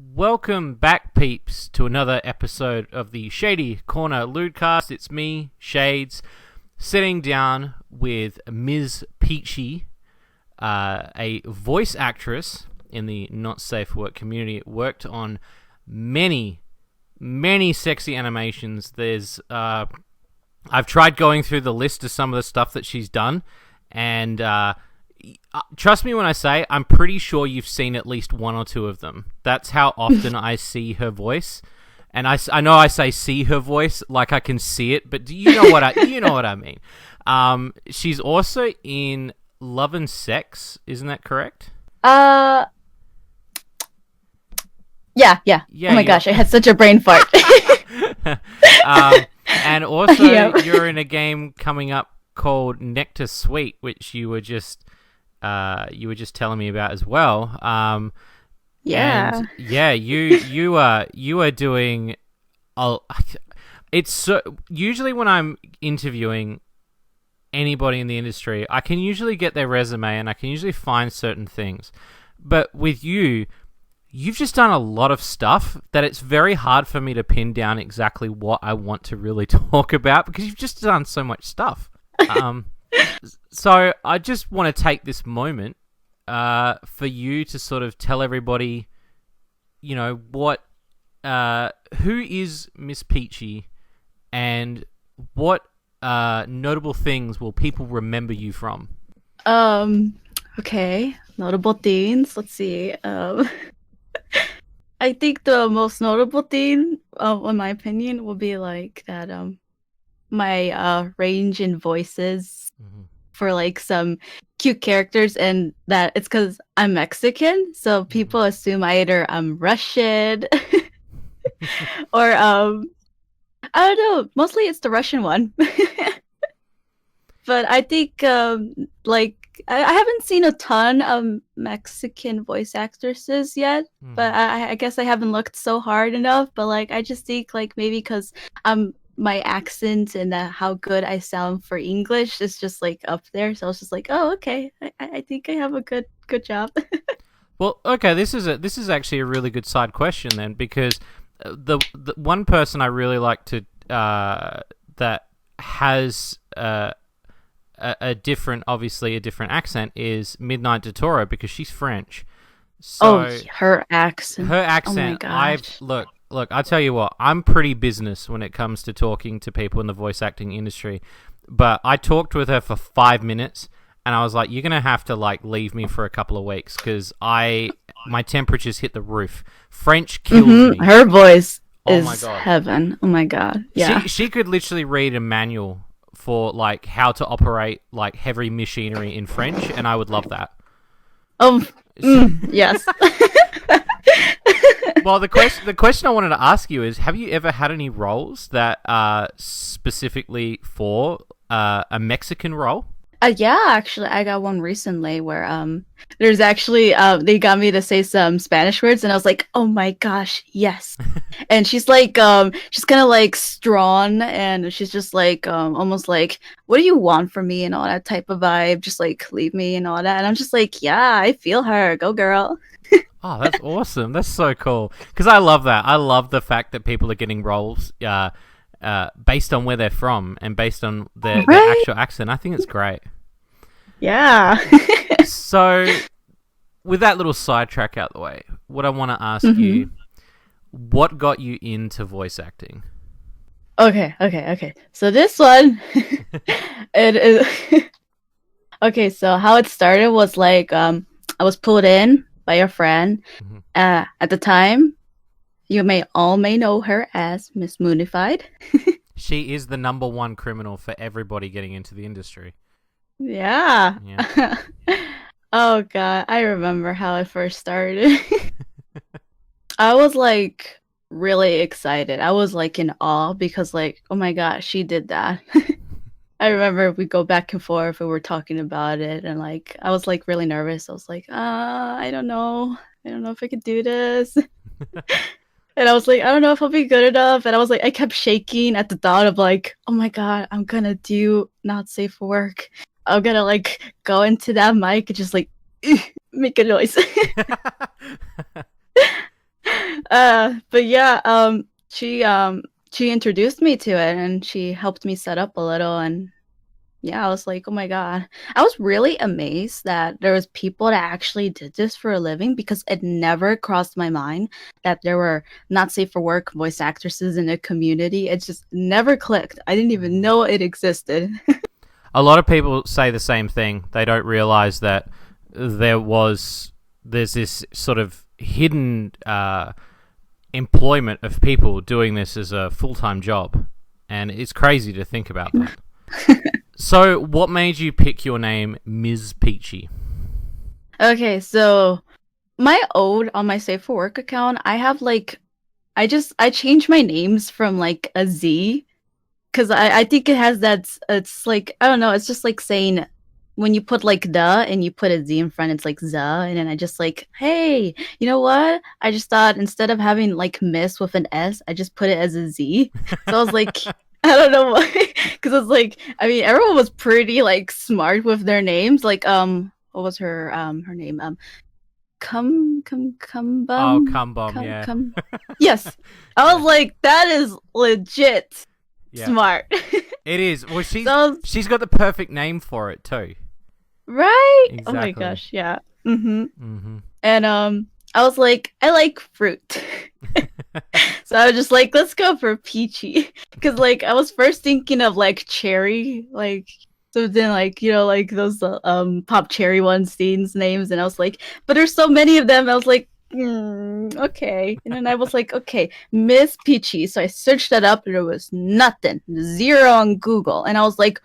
Welcome back, peeps, to another episode of the Shady Corner Lewdcast. It's me, Shades, sitting down with Mizz Peachy, a voice actress in the not safe work community. Worked on many sexy animations. I've tried going through the list of some of the stuff that she's done, and trust me when I say I'm pretty sure you've seen at least one or two of them. That's how often I see her voice. And I know I say see her voice like I can see it, but do you know what I mean? She's also in Love and Sex, isn't that correct? Yeah. Oh my gosh, I had such a brain fart. And also you're in a game coming up called Nectar Sweet, which you were just telling me about as well. Yeah. And you are doing it's so usually when I'm interviewing anybody in the industry, I can usually get their resume and I can usually find certain things. But with you've just done a lot of stuff that it's very hard for me to pin down exactly what I want to really talk about because you've just done so much stuff. So I just want to take this moment for you to sort of tell everybody, you know, who is Mizz Peachy and what notable things will people remember you from? Okay. Notable things. Let's see. I think the most notable thing, in my opinion, will be like that my range in voices for like some cute characters, and that it's because I'm Mexican, so people assume either I'm Russian or I don't know. Mostly it's the Russian one, but I think like I haven't seen a ton of Mexican voice actresses yet, but I guess I haven't looked so hard enough. But like I just think like maybe because my accent and how good I sound for English is just like up there. So I was just like, oh, okay. I think I have a good job. Well, okay, this is actually a really good side question then, because the one person I really like to that has a different accent is Midnight Totoro, because she's French. So her accent. Oh my gosh. Look, I'll tell you what, I'm pretty business when it comes to talking to people in the voice acting industry, but I talked with her for 5 minutes, and I was like, you're going to have to, like, leave me for a couple of weeks, because my temperatures hit the roof. French kills me. Her voice is heaven. Oh my god. Yeah. She could literally read a manual for, like, how to operate, like, heavy machinery in French, and I would love that. Yes. Well, the question I wanted to ask you is, have you ever had any roles that are specifically for a Mexican role? Yeah, actually, I got one recently where there's actually they got me to say some Spanish words, and I was like, oh my gosh, yes. And she's like she's kind of like strong, and she's just like almost like, what do you want from me and all that type of vibe, just like leave me and all that. And I'm just like, yeah, I feel her, go girl. Oh, that's awesome. That's so cool. Because I love that. I love the fact that people are getting roles based on where they're from and based on their actual accent. I think it's great. Yeah. So, with that little sidetrack out the way, what I want to ask you, what got you into voice acting? Okay. So this one, it is... Okay, so how it started was like, I was pulled in by a friend. At the time, you may know her as Miss Moonified. She is the number one criminal for everybody getting into the industry. Yeah. Oh god, I remember how it first started. I was like really excited. I was like in awe because like, oh my god, she did that. I remember we go back and forth and we're talking about it, and like I was like really nervous. I was like, I don't know if I could do this. And I was like, I don't know if I'll be good enough. And I was like, I kept shaking at the thought of like, oh my god, I'm gonna do not safe for work. I'm gonna like go into that mic and just like make a noise. But yeah, she introduced me to it and she helped me set up a little, and yeah, I was like, oh my God. I was really amazed that there was people that actually did this for a living, because it never crossed my mind that there were not safe for work voice actresses in the community. It just never clicked. I didn't even know it existed. A lot of people say the same thing. They don't realize that there's this sort of hidden employment of people doing this as a full-time job, and it's crazy to think about that. So, what made you pick your name, Mizz Peachy? Okay, so on my Safe for Work account, I have like, I changed my names from like a Z, because I think it has that, it's like, I don't know, it's just like saying, when you put like the and you put a Z in front, it's like the, and then I just like, hey, you know what? I just thought instead of having like Miss with an S, I just put it as a Z. So I was like, I don't know why, because it's like, I mean, everyone was pretty like smart with their names. Like, what was her name? Oh, yeah. Yes, I was like, that is legit smart. It is. Well, So, she's got the perfect name for it too. right? Exactly. Oh my gosh, yeah. And I was like, I like fruit. So I was just like, let's go for peachy. Because like I was first thinking of like cherry, like something like, you know, like those pop cherry ones, Dean's names, and I was like, but there's so many of them. I was like, okay. And then I was like, okay, Mizz Peachy. So I searched that up and there was nothing. Zero on Google. And I was like,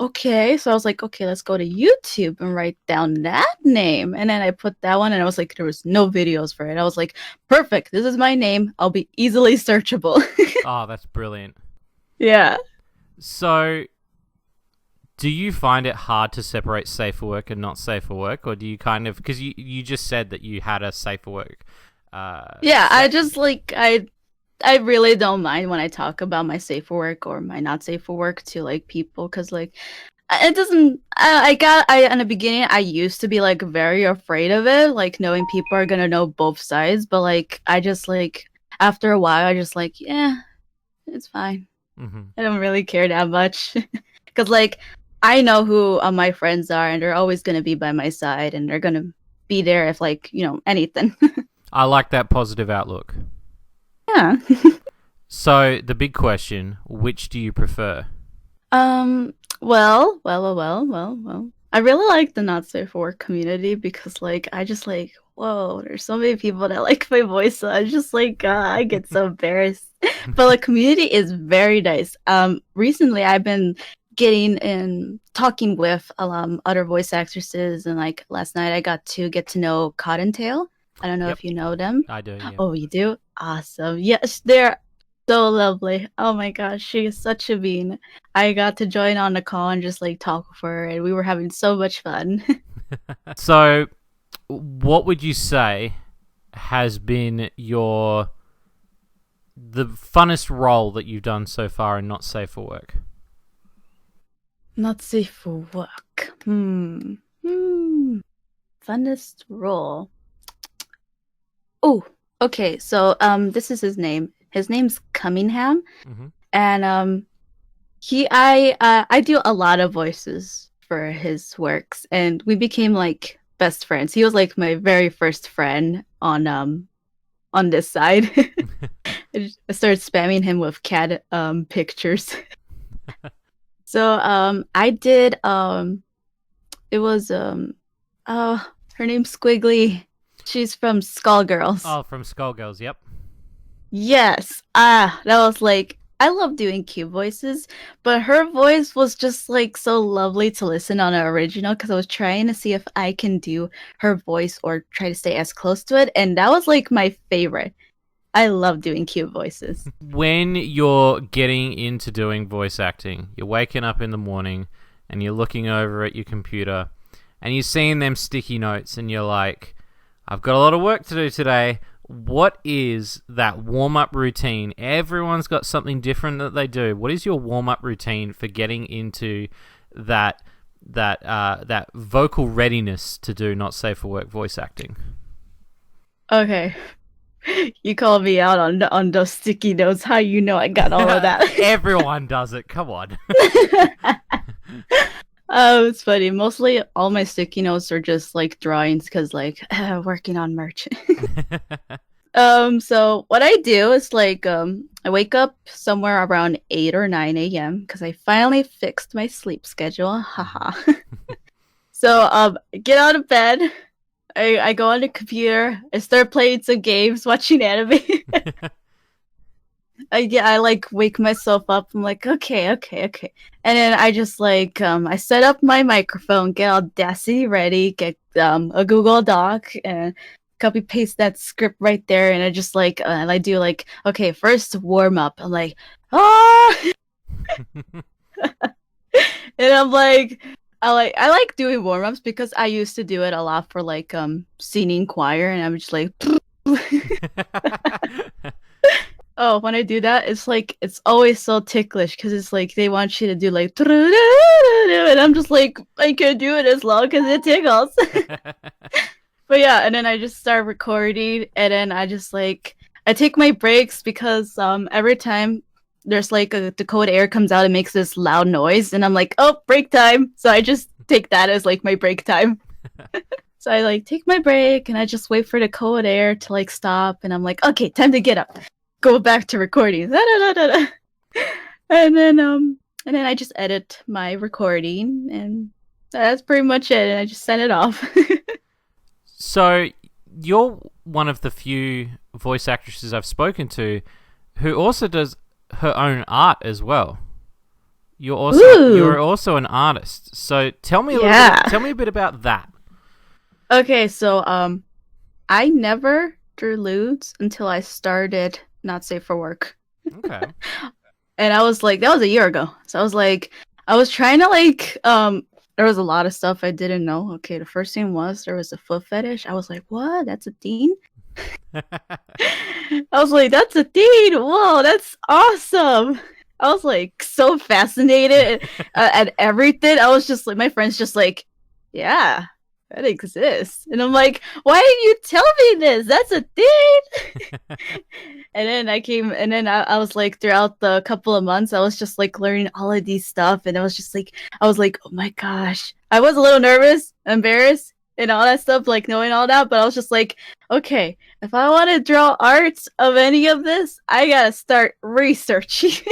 okay. So I was like, okay, let's go to YouTube and write down that name. And then I put that one and I was like, there was no videos for it. I was like, perfect. This is my name. I'll be easily searchable. Oh, that's brilliant. Yeah. So, do you find it hard to separate safe for work and not safe for work? Or do you kind of, because you just said that you had a safe for work. Yeah, I just like, I really don't mind when I talk about my safe for work or my not safe for work to like people, because like it doesn't. In the beginning I used to be like very afraid of it, like knowing people are gonna know both sides. But like I just like after a while I just like, yeah, it's fine. I don't really care that much, because like I know who my friends are and they're always gonna be by my side and they're gonna be there if like, you know, anything. I like that positive outlook. Yeah. So, the big question, which do you prefer? Well. I really like the not safe for work community, because like I just like, whoa, there's so many people that like my voice, so I just like I get so embarrassed. But the community is very nice. Recently I've been getting in talking with other voice actresses, and like last night I got to get to know Cottontail. I don't know if you know them. I do, yeah. Oh, you do? Awesome. Yes, they're so lovely. Oh my gosh, she is such a bean. I got to join on the call and just like talk with her, and we were having so much fun. So, what would you say has been the funnest role that you've done so far in Not Safe for Work? Not safe for work. Funnest role. Oh, okay. So this is his name. His name's Cunningham, and I do a lot of voices for his works, and we became like best friends. He was like my very first friend on this side. I started spamming him with cat pictures. So I did it was her name's Squiggly. She's from Skullgirls. Oh, from Skullgirls, yep. Yes. That was like, I love doing cute voices, but her voice was just like so lovely to listen on an original, because I was trying to see if I can do her voice or try to stay as close to it, and that was like my favorite. I love doing cute voices. When you're getting into doing voice acting, you're waking up in the morning and you're looking over at your computer and you're seeing them sticky notes and you're like, I've got a lot of work to do today. What is that warm-up routine? Everyone's got something different that they do. What is your warm-up routine for getting into that vocal readiness to do Not Safe for Work voice acting? Okay. You called me out on those sticky notes. How you know I got all of that? Everyone does it. Come on. Oh, it's funny. Mostly all my sticky notes are just like drawings because like working on merch. So what I do is like I wake up somewhere around 8 or 9 a.m. because I finally fixed my sleep schedule. Haha. So get out of bed. I go on the computer. I start playing some games, watching anime. I like wake myself up. I'm like, okay. And then I just like I set up my microphone, get Audacity ready, get a Google Doc and copy paste that script right there, and I just like I do like, okay, first warm up. I'm like, ah, and I'm like, I like doing warm ups because I used to do it a lot for like singing choir, and I'm just like. Oh, when I do that, it's like it's always so ticklish because it's like they want you to do like, and I'm just like I can't do it as long because it tickles. But yeah, and then I just start recording, and then I just like I take my breaks because every time there's like the cold air comes out, it makes this loud noise, and I'm like, oh, break time. So I just take that as like my break time. So I like take my break, and I just wait for the cold air to like stop, and I'm like, okay, time to get up. Go back to recording. And then I just edit my recording, and that's pretty much it. And I just send it off. So you're one of the few voice actresses I've spoken to who also does her own art as well. You're also an artist. So tell me a bit about that. Okay, so I never drew lewds until I started Not Safe for Work. Okay. And I was like, that was a year ago. So I was like, I was trying to like, there was a lot of stuff I didn't know. Okay, the first thing was there was a foot fetish. I was like, what? That's a thing? I was like, that's a thing. Whoa, that's awesome. I was like so fascinated at everything. I was just like, my friends just like, yeah, that exists. And I'm like, why didn't you tell me this? That's a thing. And then I was like, throughout the couple of months, I was just like learning all of these stuff. And I was like, oh my gosh. I was a little nervous, embarrassed, and all that stuff, like knowing all that. But I was just like, okay, if I want to draw art of any of this, I gotta start researching.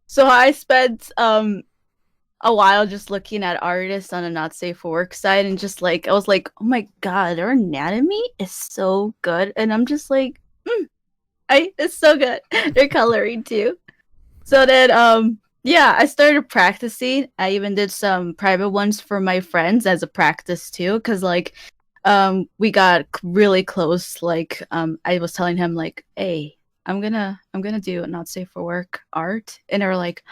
So I spent a while just looking at artists on a Not Safe for Work site, and just like I was like, oh my god, their anatomy is so good, and I'm just like, it's so good. Their coloring too. So then yeah, I started practicing. I even did some private ones for my friends as a practice too, because like we got really close. Like I was telling him like, hey, I'm gonna do a Not Safe for Work art, and they were like,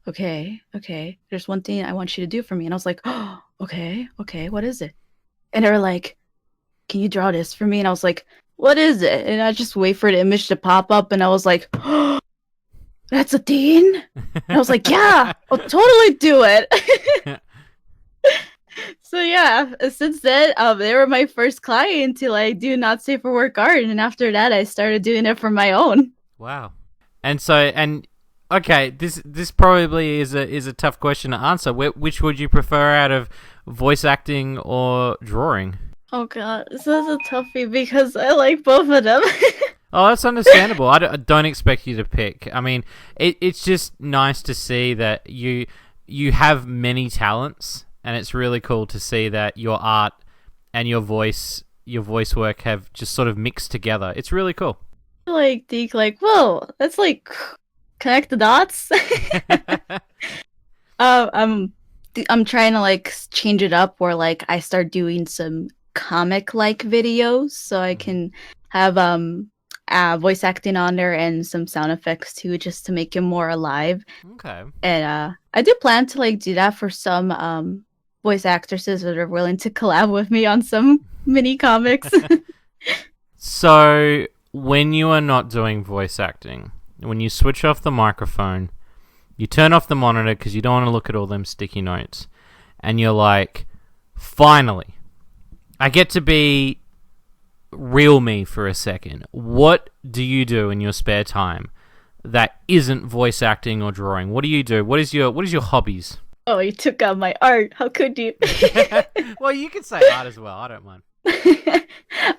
okay, there's one thing I want you to do for me. And I was like, oh, okay, what is it? And they were like, can you draw this for me? And I was like, what is it? And I just wait for the image to pop up, and I was like, oh, that's a thing? And I was like, yeah, I'll totally do it. So yeah, since then, they were my first client to like do Not Safe for Work art, and after that, I started doing it for my own. Wow. And okay, this probably is a tough question to answer. Which would you prefer out of voice acting or drawing? Oh god, this is a toughie because I like both of them. Oh, that's understandable. I don't expect you to pick. I mean, it's just nice to see that you have many talents, and it's really cool to see that your art and your voice work have just sort of mixed together. It's really cool. Like think like, whoa, that's like connect the dots. I'm trying to like change it up where like I start doing some comic like videos so I can have voice acting on there and some sound effects too, just to make it more alive. Okay. And I do plan to like do that for some voice actresses that are willing to collab with me on some mini comics. So when you are not doing voice acting, when you switch off the microphone, you turn off the monitor because you don't want to look at all them sticky notes, and you're like, finally, I get to be reel me for a second. What do you do in your spare time that isn't voice acting or drawing? What do you do? What is your hobbies? Oh, you took out my art. How could you? Well, you can say art as well. I don't mind.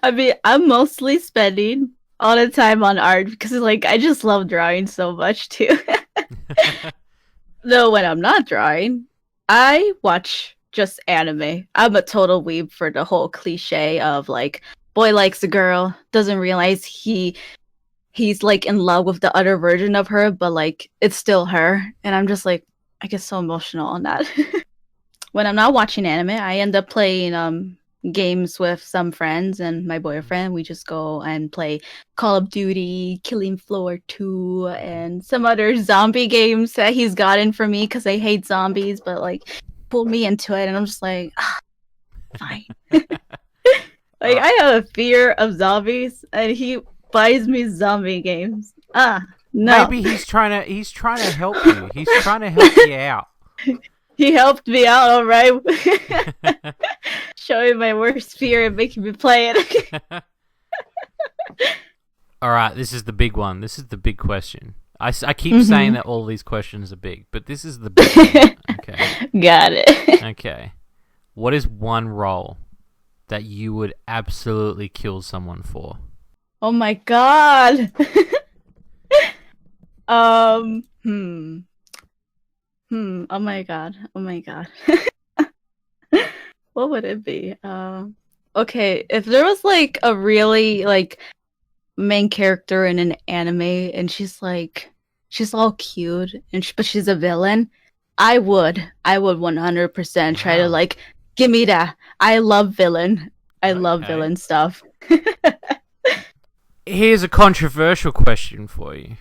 I mean, I'm mostly spending all the time on art because, like, I just love drawing so much too. Though when I'm not drawing, I watch just anime. I'm a total weeb for the whole cliche of like, boy likes a girl, doesn't realize he's like in love with the other version of her, but like it's still her. And I'm just like, I get so emotional on that. When I'm not watching anime, I end up playing games with some friends and my boyfriend. We just go and play Call of Duty, Killing Floor 2, and some other zombie games that he's gotten for me because I hate zombies, but like pulled me into it, and I'm just like, fine. Like I have a fear of zombies, and he buys me zombie games. No. Maybe he's trying to help you. He's trying to help you out. He helped me out, all right. Showing my worst fear and making me play it. All right, this is the big one. This is the big question. I keep saying that all these questions are big, but this is the big one. Okay. Got it. Okay. What is one role that you would absolutely kill someone for? Oh my god. Oh my god. Oh my god. What would it be? Okay, if there was like a really like main character in an anime and she's all cute and but she's a villain, I would 100% try to like give me that. I love villain. I love villain stuff. Here's a controversial question for you.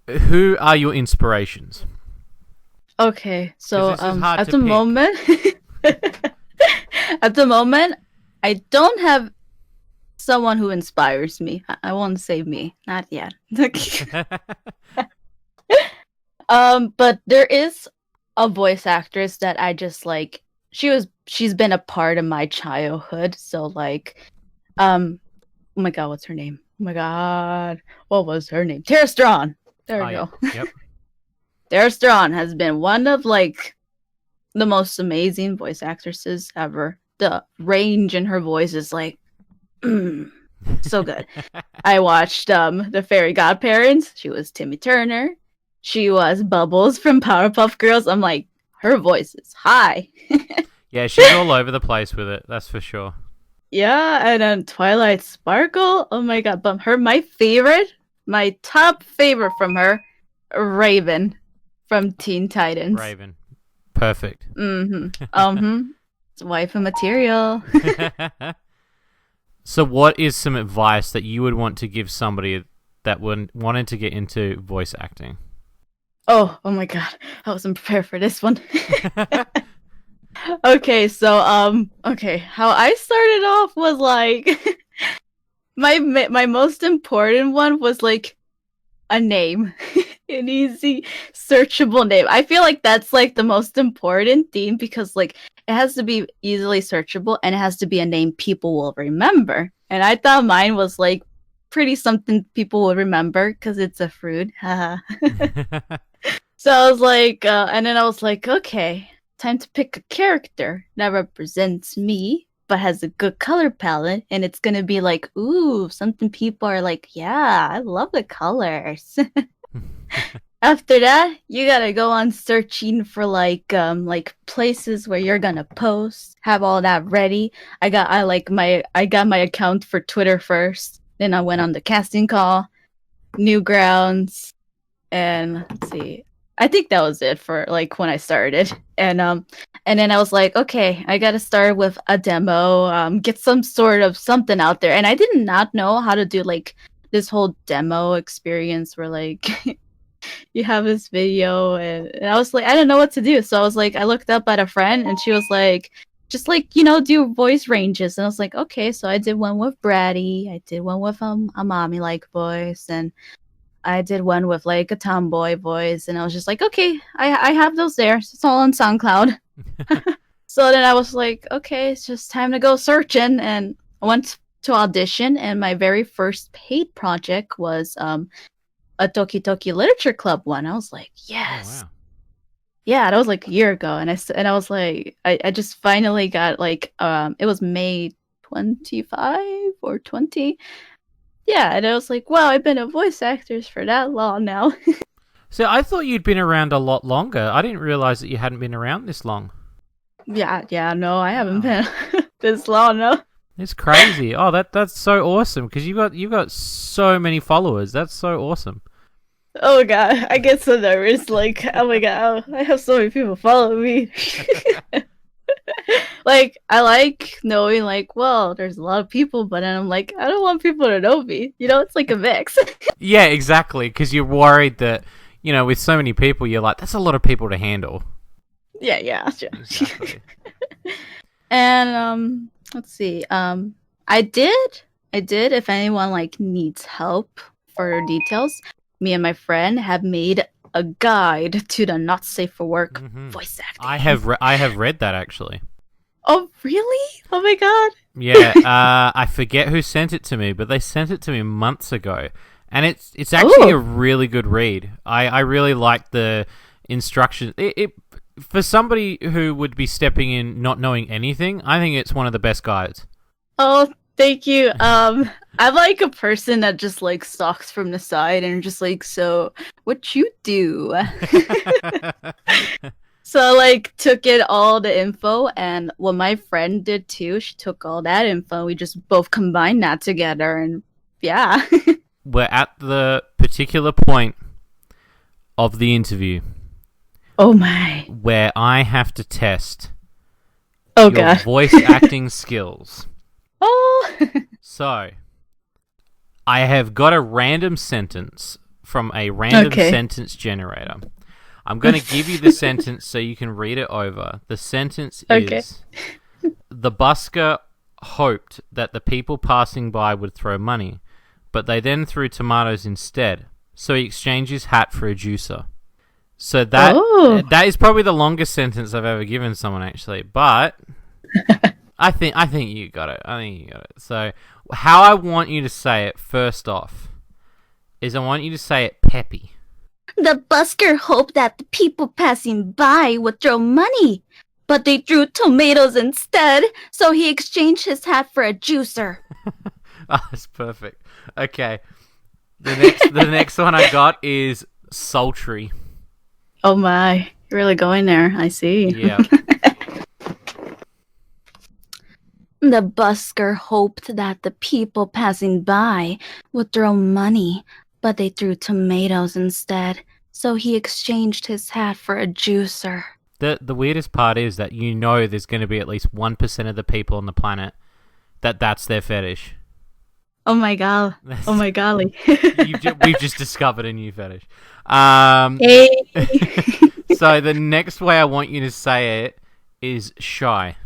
Who are your inspirations? Okay, so at the moment at the moment I don't have someone who inspires me. I won't say me, not yet. But there is a voice actress that I just like. She's been a part of my childhood. So like, oh my god, what's her name? Oh my god, what was her name? Tara Strong. There we go. Yep. Tara Strong has been one of like the most amazing voice actresses ever. The range in her voice is like, so good. I watched the Fairy Godparents. She was Timmy Turner. She was Bubbles from Powerpuff Girls. I'm like, her voice is high. Yeah, she's all over the place with it. That's for sure. Yeah, and then Twilight Sparkle. Oh my god, but my top favorite from her, Raven from Teen Titans. Raven. Perfect. It's waifu material. So what is some advice that you would want to give somebody that wanted to get into voice acting? Oh my god. I wasn't prepared for this one. Okay, so how I started off was like my most important one was like a name. An easy searchable name. I feel like that's like the most important thing because like it has to be easily searchable and it has to be a name people will remember. And I thought mine was like pretty something people will remember because it's a fruit. So I was like, and then I was like, okay, time to pick a character that represents me but has a good color palette, and it's gonna be like, ooh, something people are like, yeah, I love the colors. After that, you gotta go on searching for like places where you're gonna post, have all that ready. I got my account for Twitter first, then I went on the casting call, Newgrounds, and let's see. I think that was it for like when I started. And then I was like, okay, I gotta start with a demo, get some sort of something out there. And I did not know how to do like this whole demo experience where like you have this video and I was like, I don't know what to do. So I was like, I looked up at a friend and she was like, just like, do voice ranges. And I was like, okay, so I did one with Bratty, I did one with a mommy like voice, and I did one with like a tomboy voice, and I was just like, okay, I have those there. It's all on SoundCloud. So then I was like, okay, it's just time to go searching. And once to audition, and my very first paid project was a Toki Toki Literature Club one. I was like, yes. Oh, wow. Yeah, that was like a year ago, and I was like, I just finally got like it was May 25 or 20. Yeah, and I was like, wow, I've been a voice actor for that long now. So I thought you'd been around a lot longer. I didn't realize that you hadn't been around this long. Yeah, no, I haven't Wow. been this long, no. It's crazy. Oh, that's so awesome because you've got so many followers. That's so awesome. Oh god, I get so nervous. Like, oh my god, I have so many people follow me. Like, I like knowing, like, well, there's a lot of people, but then I'm like, I don't want people to know me. You know, it's like a mix. Yeah, exactly. Because you're worried that with so many people, you're like, that's a lot of people to handle. Yeah, sure. Exactly. And let's see. I did. If anyone like needs help for details, me and my friend have made a guide to the not safe for work voice acting. I have read that actually. Oh really? Oh my god. Yeah, I forget who sent it to me, but they sent it to me months ago, and it's actually a really good read. I really like the instructions. It for somebody who would be stepping in not knowing anything, I think it's one of the best guides. Oh, thank you. I'm like a person that just like stalks from the side and just like, so what you do? So I like took in all the info, and what my friend did too, she took all that info. We just both combined that together, and yeah. We're at the particular point of the interview. Oh my. Where I have to test your god. Voice acting skills. Oh. So, I have got a random sentence from a random sentence generator. I'm going to give you the sentence so you can read it over. The sentence is, the busker hoped that the people passing by would throw money, but they then threw tomatoes instead, so he exchanged his hat for a juicer. So that is probably the longest sentence I've ever given someone, actually, but I think you got it. So how I want you to say it first off is I want you to say it peppy. The busker hoped that the people passing by would throw money, but they threw tomatoes instead, so he exchanged his hat for a juicer. Oh, that's perfect. Okay. The next one I got is sultry. Oh my, you're really going there, I see. Yeah. The busker hoped that the people passing by would throw money, but they threw tomatoes instead, so he exchanged his hat for a juicer. The weirdest part is that there's going to be at least 1% of the people on the planet that's their fetish. Oh my god. Oh my golly. We've just discovered a new fetish. Hey. So the next way I want you to say it is shy.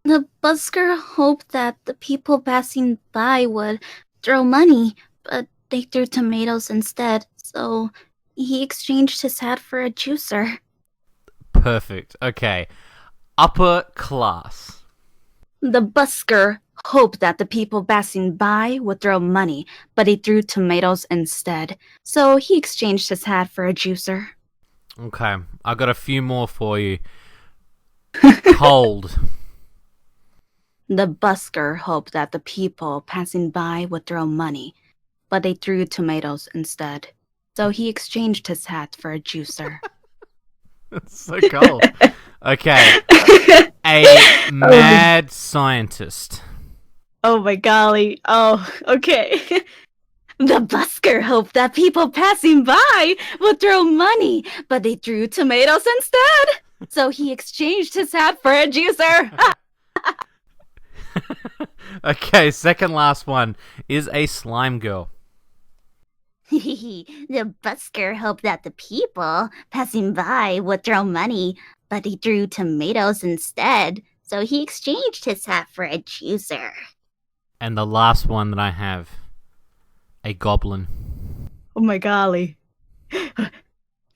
The busker hoped that the people passing by would throw money, but they threw tomatoes instead, so he exchanged his hat for a juicer. Perfect. Okay. Upper class. The busker hoped that the people passing by would throw money, but he threw tomatoes instead, so he exchanged his hat for a juicer. Okay. I got a few more for you. Cold. The busker hoped that the people passing by would throw money, but they threw tomatoes instead, so he exchanged his hat for a juicer. That's so cold. Okay. A mad scientist. Oh my golly. Oh, okay. The busker hoped that people passing by would throw money, but they threw tomatoes instead, so he exchanged his hat for a juicer. Okay, second last one is a slime girl. The busker hoped that the people passing by would throw money, but he threw tomatoes instead, so he exchanged his hat for a juicer. And the last one that I have, a goblin. Oh my golly.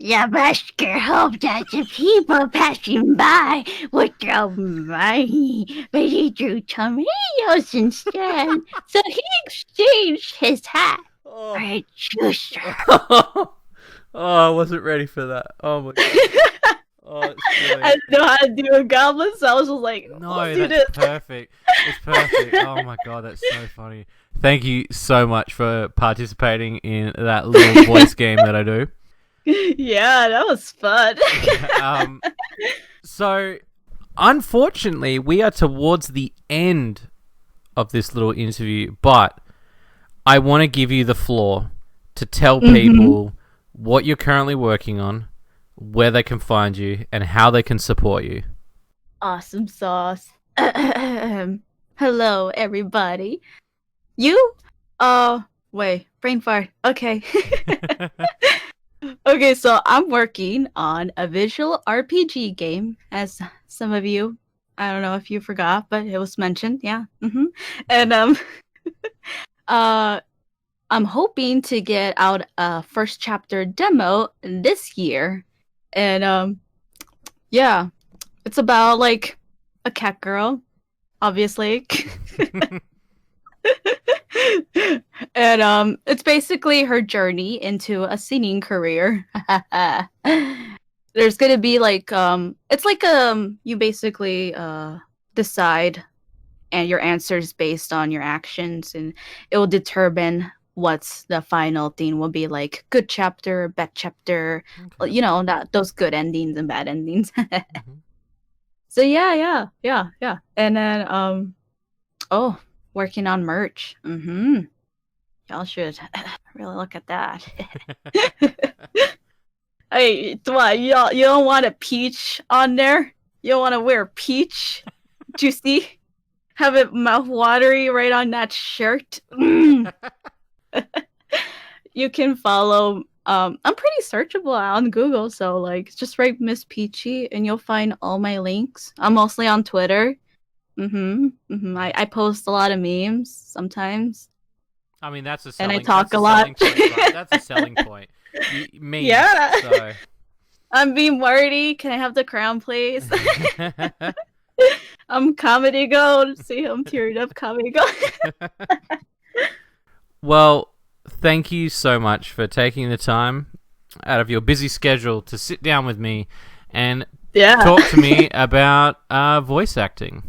Yeah, Master hoped that the people passing by would throw money, but he drew tomatoes instead. So he exchanged his hat for a juicer. I wasn't ready for that. Oh my god. Oh, it's brilliant. I didn't know how to do a goblin, so I was just like, let's do this. Perfect. It's perfect. Oh my god, that's so funny. Thank you so much for participating in that little voice game that I do. Yeah, that was fun. So, unfortunately, we are towards the end of this little interview, but I want to give you the floor to tell people what you're currently working on, where they can find you, and how they can support you. Awesome sauce. Hello, everybody. You? Wait, brain fart. Okay. Okay, so I'm working on a visual RPG game, as some of you, I don't know if you forgot, but it was mentioned, yeah. And I'm hoping to get out a first chapter demo this year. And yeah, it's about like a cat girl, obviously. And it's basically her journey into a singing career. There's gonna be like it's like you basically decide and your answers based on your actions, and it will determine what's the final thing will be, like good chapter, bad chapter, you know, that those good endings and bad endings. So yeah. And then working on merch. Y'all should really look at that. Hey, what? You don't want a peach on there? You don't want to wear peach? Juicy? Have it mouth watery right on that shirt? You can follow. I'm pretty searchable on Google, so like just write Mizz Peachy and you'll find all my links. I'm mostly on Twitter. I post a lot of memes sometimes. I mean, that's a selling. And I talk a lot. Point, right? That's a selling point. Memes, yeah. So. I'm being Marty. Can I have the crown, please? I'm comedy gold. See, I'm tearing up comedy gold. Well, thank you so much for taking the time out of your busy schedule to sit down with me and talk to me about voice acting.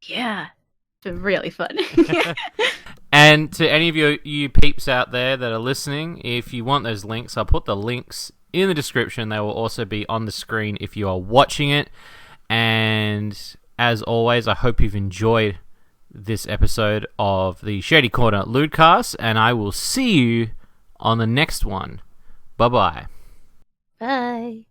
Yeah, it's been really fun. And to any of you peeps out there that are listening, if you want those links, I'll put the links in the description. They will also be on the screen if you are watching it. And as always, I hope you've enjoyed this episode of the Shady Corner Lewdcast, and I will see you on the next one. Bye-bye. Bye.